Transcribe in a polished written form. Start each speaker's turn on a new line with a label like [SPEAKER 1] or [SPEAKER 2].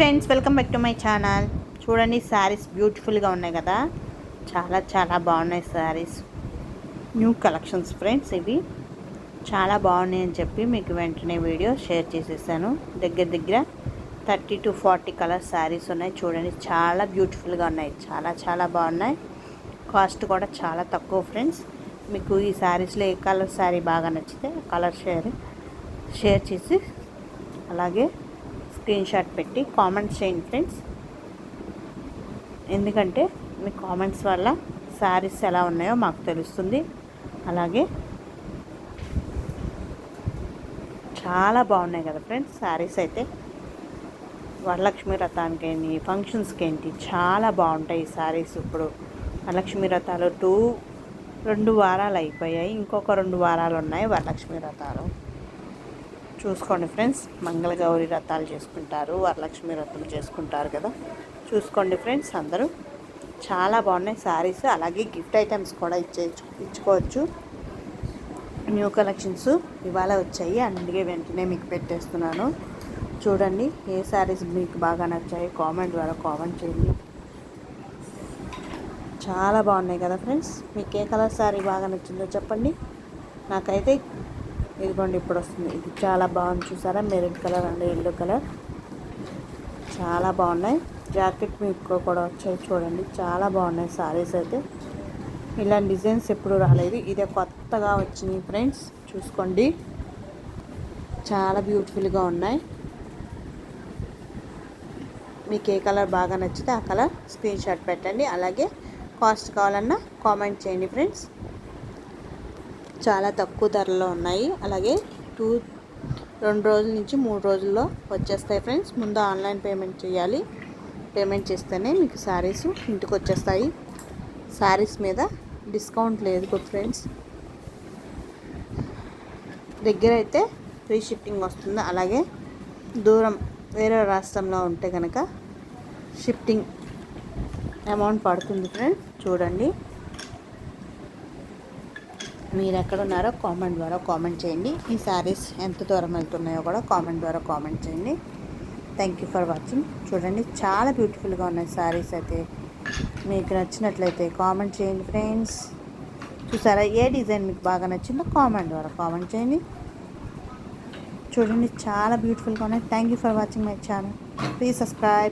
[SPEAKER 1] Friends, welcome back to my channel. చూడండి, శారీస్ బ్యూటిఫుల్గా ఉన్నాయి కదా. చాలా చాలా బాగున్నాయి శారీస్. New collections friends. ఇవి చాలా బాగున్నాయి అని చెప్పి మీకు వెంటనే వీడియో షేర్ చేసేసాను. దగ్గర దగ్గర 30 to 40 కలర్ శారీస్ ఉన్నాయి. చూడండి, చాలా బ్యూటిఫుల్గా ఉన్నాయి. చాలా చాలా బాగున్నాయి. కాస్ట్ కూడా చాలా తక్కువ ఫ్రెండ్స్. మీకు ఈ శారీస్లో ఏ కలర్ శారీ బాగా నచ్చితే కలర్ షేర్ చేసి అలాగే స్క్రీన్ షాట్ పెట్టి కామెంట్స్ చేయండి ఫ్రెండ్స్. ఎందుకంటే మీ కామెంట్స్ వల్ల శారీస్ ఎలా ఉన్నాయో మాకు తెలుస్తుంది. అలాగే చాలా బాగున్నాయి కదా ఫ్రెండ్స్ శారీస్ అయితే. వరలక్ష్మి వ్రతానికి ఏంటి, ఫంక్షన్స్కి ఏంటి చాలా బాగుంటాయి ఈ శారీస్. ఇప్పుడు వరలక్ష్మి వ్రతాలు 2 వారాలు అయిపోయాయి. ఇంకొక 2 వారాలు ఉన్నాయి వరలక్ష్మి వ్రతాలు. చూసుకోండి ఫ్రెండ్స్, మంగళగౌరి వ్రతాలు చేసుకుంటారు, వరలక్ష్మి వ్రతం చేసుకుంటారు కదా. చూసుకోండి ఫ్రెండ్స్, అందరూ చాలా బాగున్నాయి శారీస్. అలాగే గిఫ్ట్ ఐటమ్స్ కూడా ఇచ్చుకోవచ్చు. న్యూ కలెక్షన్స్ ఇవాళ వచ్చాయి, అందుకే వెంటనే మీకు పెట్టేస్తున్నాను. చూడండి, ఏ శారీస్ మీకు బాగా నచ్చాయి కామెంట్ ద్వారా కామెంట్ చేయండి. చాలా బాగున్నాయి కదా ఫ్రెండ్స్. మీకు ఏ కలర్ శారీ బాగా నచ్చిందో చెప్పండి. నాకైతే ఇదిగోండి ఇప్పుడు వస్తుంది. ఇది చాలా బాగుంది, చూసారా? Maroon colour and yellow colour చాలా బాగున్నాయి. జాకెట్ మీకు కూడా వచ్చాయి చూడండి. చాలా బాగున్నాయి శారీస్ అయితే. ఇలాంటి డిజైన్స్ ఎప్పుడు రాలేదు, ఇదే కొత్తగా వచ్చినాయి ఫ్రెండ్స్. చూసుకోండి, చాలా బ్యూటిఫుల్గా ఉన్నాయి. మీకు ఏ కలర్ బాగా నచ్చితే ఆ కలర్ స్క్రీన్ షాట్ పెట్టండి. అలాగే కాస్ట్ కావాలన్నా కామెంట్ చేయండి ఫ్రెండ్స్. చాలా తక్కువ ధరలో ఉన్నాయి. అలాగే 2 రోజుల నుంచి 3 రోజుల్లో వచ్చేస్తాయి ఫ్రెండ్స్. ముందు ఆన్లైన్ పేమెంట్ చేయాలి. పేమెంట్ చేస్తేనే మీకు శారీస్ ఇంటికి వచ్చేస్తాయి. శారీస్ మీద డిస్కౌంట్ లేదు ఫ్రెండ్స్. దగ్గర అయితే ఫ్రీ షిప్పింగ్ వస్తుంది. అలాగే దూరం వేరే రాష్ట్రంలో ఉంటే కనుక షిఫ్టింగ్ అమౌంట్ పడుతుంది ఫ్రెండ్స్. చూడండి, మీరు ఎక్కడున్నారో కామెంట్ ద్వారా కామెంట్ చేయండి. ఈ శారీస్ ఎంత దూరం వెళ్తున్నాయో కూడా కామెంట్ ద్వారా కామెంట్ చేయండి. Thank you for watching. చూడండి, చాలా బ్యూటిఫుల్గా ఉన్నాయి శారీస్ అయితే. మీకు నచ్చినట్లయితే కామెంట్ చేయండి ఫ్రెండ్స్. చూసారా, ఏ డిజైన్ మీకు బాగా నచ్చిందో కామెంట్ ద్వారా కామెంట్ చేయండి. చూడండి, చాలా బ్యూటిఫుల్గా ఉన్నాయి. Thank you for watching my channel. Please subscribe.